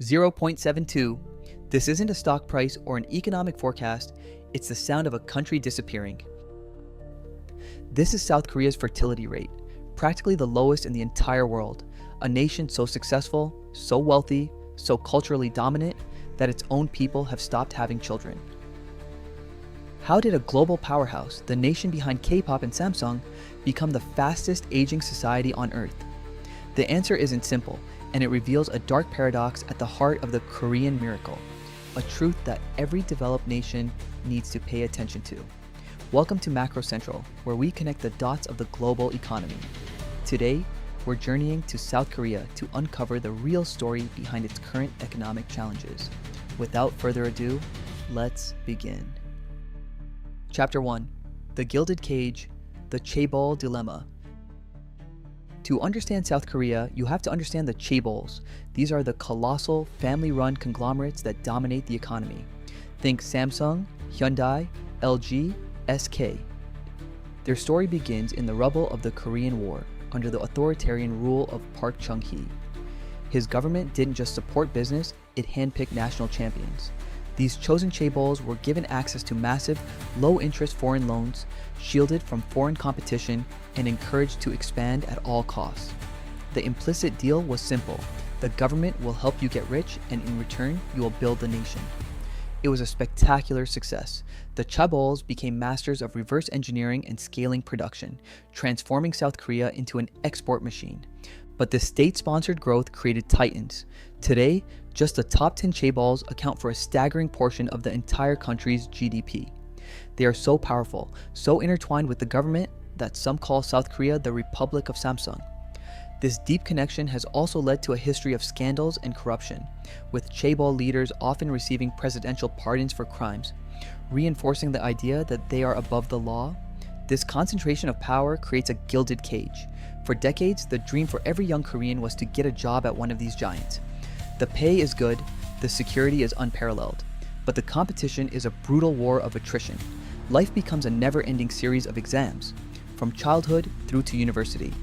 0.72. This isn't a stock price or an economic forecast, it's the sound of a country disappearing. This is South Korea's fertility rate, practically the lowest in the entire world. A nation so successful, so wealthy, so culturally dominant that its own people have stopped having children. How did a global powerhouse, the nation behind K-pop and Samsung, become the fastest aging society on Earth? The answer isn't simple, and it reveals a dark paradox at the heart of the Korean miracle, a truth that every developed nation needs to pay attention to. Welcome to Macro Central, where we connect the dots of the global economy. Today, we're journeying to South Korea to uncover the real story behind its current economic challenges. Without further ado, let's begin. Chapter 1. The Gilded Cage, the Chaebol Dilemma. To understand South Korea, you have to understand the Chaebols. These are the colossal, family-run conglomerates that dominate the economy. Think Samsung, Hyundai, LG, SK. Their story begins in the rubble of the Korean War, under the authoritarian rule of Park Chung-hee. His government didn't just support business, it handpicked national champions. These chosen Chaebols were given access to massive, low-interest foreign loans, shielded from foreign competition, and encouraged to expand at all costs. The implicit deal was simple. The government will help you get rich, and in return, you will build the nation. It was a spectacular success. The Chaebols became masters of reverse engineering and scaling production, transforming South Korea into an export machine. But the state-sponsored growth created titans. Today, just the top 10 Chaebols account for a staggering portion of the entire country's GDP. They are so powerful, so intertwined with the government, that some call South Korea the Republic of Samsung. This deep connection has also led to a history of scandals and corruption, with Chaebol leaders often receiving presidential pardons for crimes, reinforcing the idea that they are above the law. This concentration of power creates a gilded cage. For decades, the dream for every young Korean was to get a job at one of these giants. The pay is good, the security is unparalleled, but the competition is a brutal war of attrition. Life becomes a never-ending series of exams, from childhood through to university,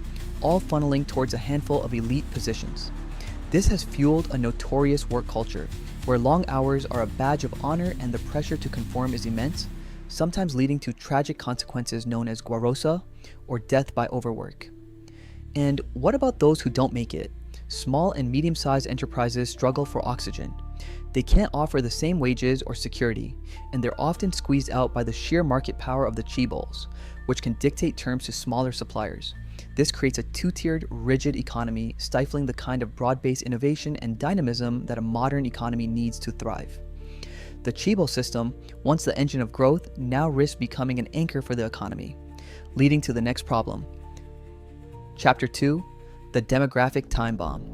all funneling towards a handful of elite positions. This has fueled a notorious work culture, where long hours are a badge of honor and the pressure to conform is immense, sometimes leading to tragic consequences known as gwarosa, or death by overwork. And what about those who don't make it? Small and medium-sized enterprises struggle for oxygen. They can't offer the same wages or security, and they're often squeezed out by the sheer market power of the Chaebols, which can dictate terms to smaller suppliers. This creates a two-tiered, rigid economy, stifling the kind of broad-based innovation and dynamism that a modern economy needs to thrive. The Chaebol system, once the engine of growth, now risks becoming an anchor for the economy, leading to the next problem. Chapter 2. The Demographic Time Bomb.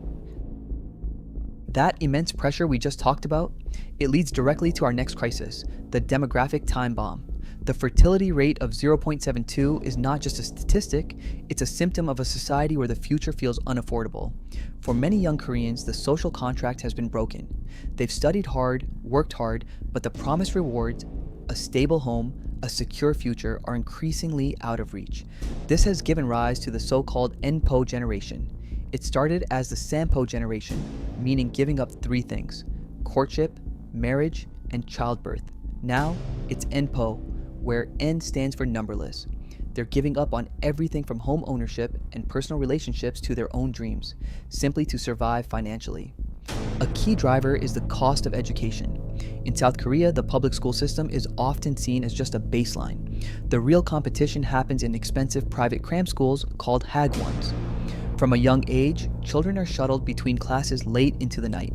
That immense pressure we just talked about, it leads directly to our next crisis, the demographic time bomb. The fertility rate of 0.72 is not just a statistic, it's a symptom of a society where the future feels unaffordable. For many young Koreans, the social contract has been broken. They've studied hard, worked hard, but the promised rewards, a stable home, a secure future, are increasingly out of reach. This has given rise to the so-called NPO generation. It started as the Sampo generation, meaning giving up three things: courtship, marriage, and childbirth. Now, it's NPO, where N stands for numberless. They're giving up on everything from home ownership and personal relationships to their own dreams, simply to survive financially. A key driver is the cost of education. In South Korea, the public school system is often seen as just a baseline. The real competition happens in expensive private cram schools called Hagwons. From a young age, children are shuttled between classes late into the night.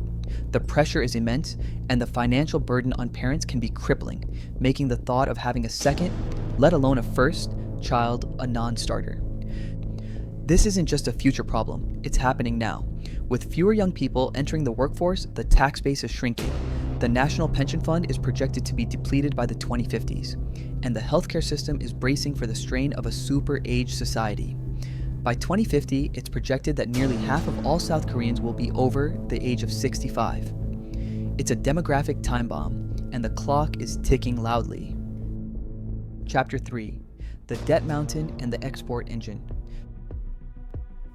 The pressure is immense, and the financial burden on parents can be crippling, making the thought of having a second, let alone a first, child a non-starter. This isn't just a future problem, it's happening now. With fewer young people entering the workforce, the tax base is shrinking. The National Pension Fund is projected to be depleted by the 2050s, and the healthcare system is bracing for the strain of a super-aged society. By 2050, it's projected that nearly half of all South Koreans will be over the age of 65. It's a demographic time bomb, and the clock is ticking loudly. Chapter 3. The Debt Mountain and the Export Engine.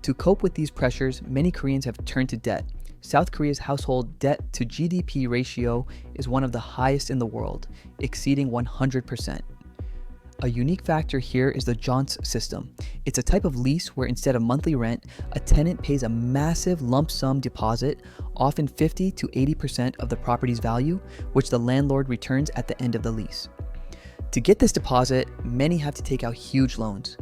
To cope with these pressures, many Koreans have turned to debt. South Korea's household debt to GDP ratio is one of the highest in the world, exceeding 100%. A unique factor here is the Jons system. It's a type of lease where instead of monthly rent, a tenant pays a massive lump sum deposit, often 50 to 80% of the property's value, which the landlord returns at the end of the lease. To get this deposit, many have to take out huge loans.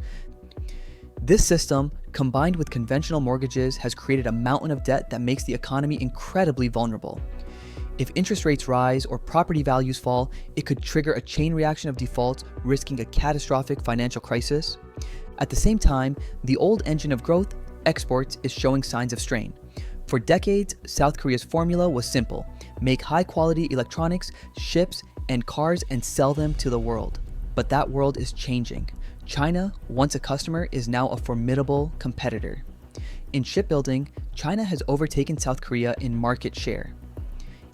This system, combined with conventional mortgages, has created a mountain of debt that makes the economy incredibly vulnerable. If interest rates rise or property values fall, it could trigger a chain reaction of defaults, risking a catastrophic financial crisis. At the same time, the old engine of growth, exports, is showing signs of strain. For decades, South Korea's formula was simple: make high-quality electronics, ships, and cars and sell them to the world. But that world is changing. China, once a customer, is now a formidable competitor. In shipbuilding, China has overtaken South Korea in market share.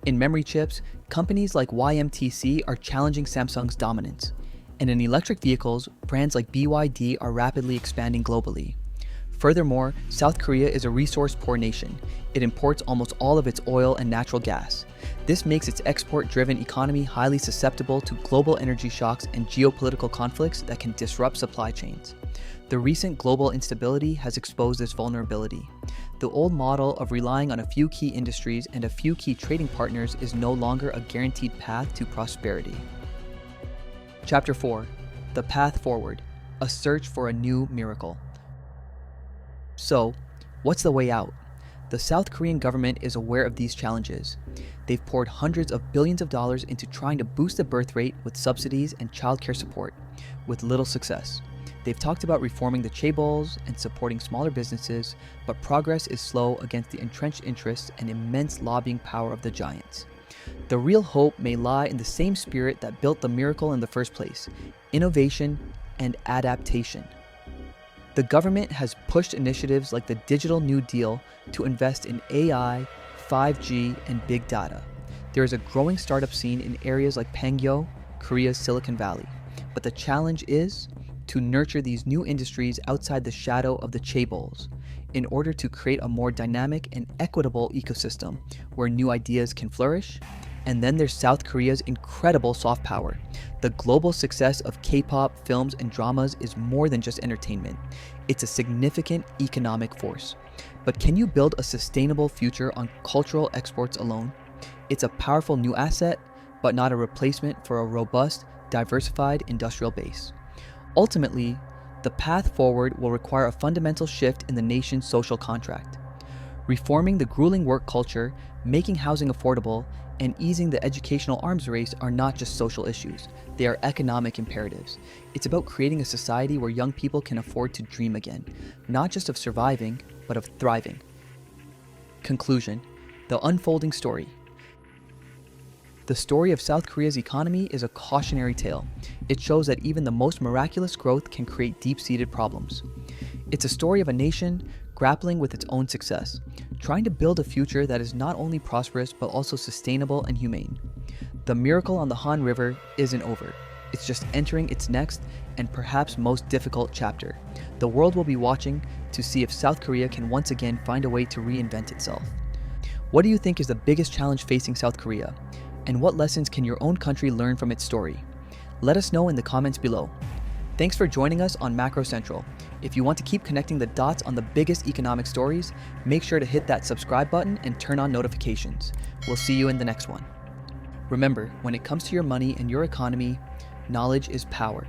In memory chips, companies like YMTC are challenging Samsung's dominance. And in electric vehicles, brands like BYD are rapidly expanding globally. Furthermore, South Korea is a resource-poor nation. It imports almost all of its oil and natural gas. This makes its export-driven economy highly susceptible to global energy shocks and geopolitical conflicts that can disrupt supply chains. The recent global instability has exposed this vulnerability. The old model of relying on a few key industries and a few key trading partners is no longer a guaranteed path to prosperity. Chapter 4: The Path Forward, a search for a new miracle. So, what's the way out? The South Korean government is aware of these challenges. They've poured hundreds of billions of dollars into trying to boost the birth rate with subsidies and childcare support, with little success. They've talked about reforming the Chaebols and supporting smaller businesses, but progress is slow against the entrenched interests and immense lobbying power of the giants. The real hope may lie in the same spirit that built the miracle in the first place: innovation and adaptation. The government has pushed initiatives like the Digital New Deal to invest in AI, 5G, and big data. There is a growing startup scene in areas like Pangyo, Korea's Silicon Valley. But the challenge is to nurture these new industries outside the shadow of the Chaebols in order to create a more dynamic and equitable ecosystem where new ideas can flourish. And then there's South Korea's incredible soft power. The global success of K-pop, films, and dramas is more than just entertainment. It's a significant economic force. But can you build a sustainable future on cultural exports alone? It's a powerful new asset, but not a replacement for a robust, diversified industrial base. Ultimately, the path forward will require a fundamental shift in the nation's social contract. Reforming the grueling work culture, making housing affordable, and easing the educational arms race are not just social issues, they are economic imperatives. It's about creating a society where young people can afford to dream again, not just of surviving, but of thriving. Conclusion: the unfolding story. The story of South Korea's economy is a cautionary tale. It shows that even the most miraculous growth can create deep-seated problems. It's a story of a nation grappling with its own success, trying to build a future that is not only prosperous but also sustainable and humane. The miracle on the Han River isn't over. It's just entering its next and perhaps most difficult chapter. The world will be watching to see if South Korea can once again find a way to reinvent itself. What do you think is the biggest challenge facing South Korea? And what lessons can your own country learn from its story? Let us know in the comments below. Thanks for joining us on Macro Central. If you want to keep connecting the dots on the biggest economic stories, make sure to hit that subscribe button and turn on notifications. We'll see you in the next one. Remember, when it comes to your money and your economy, knowledge is power.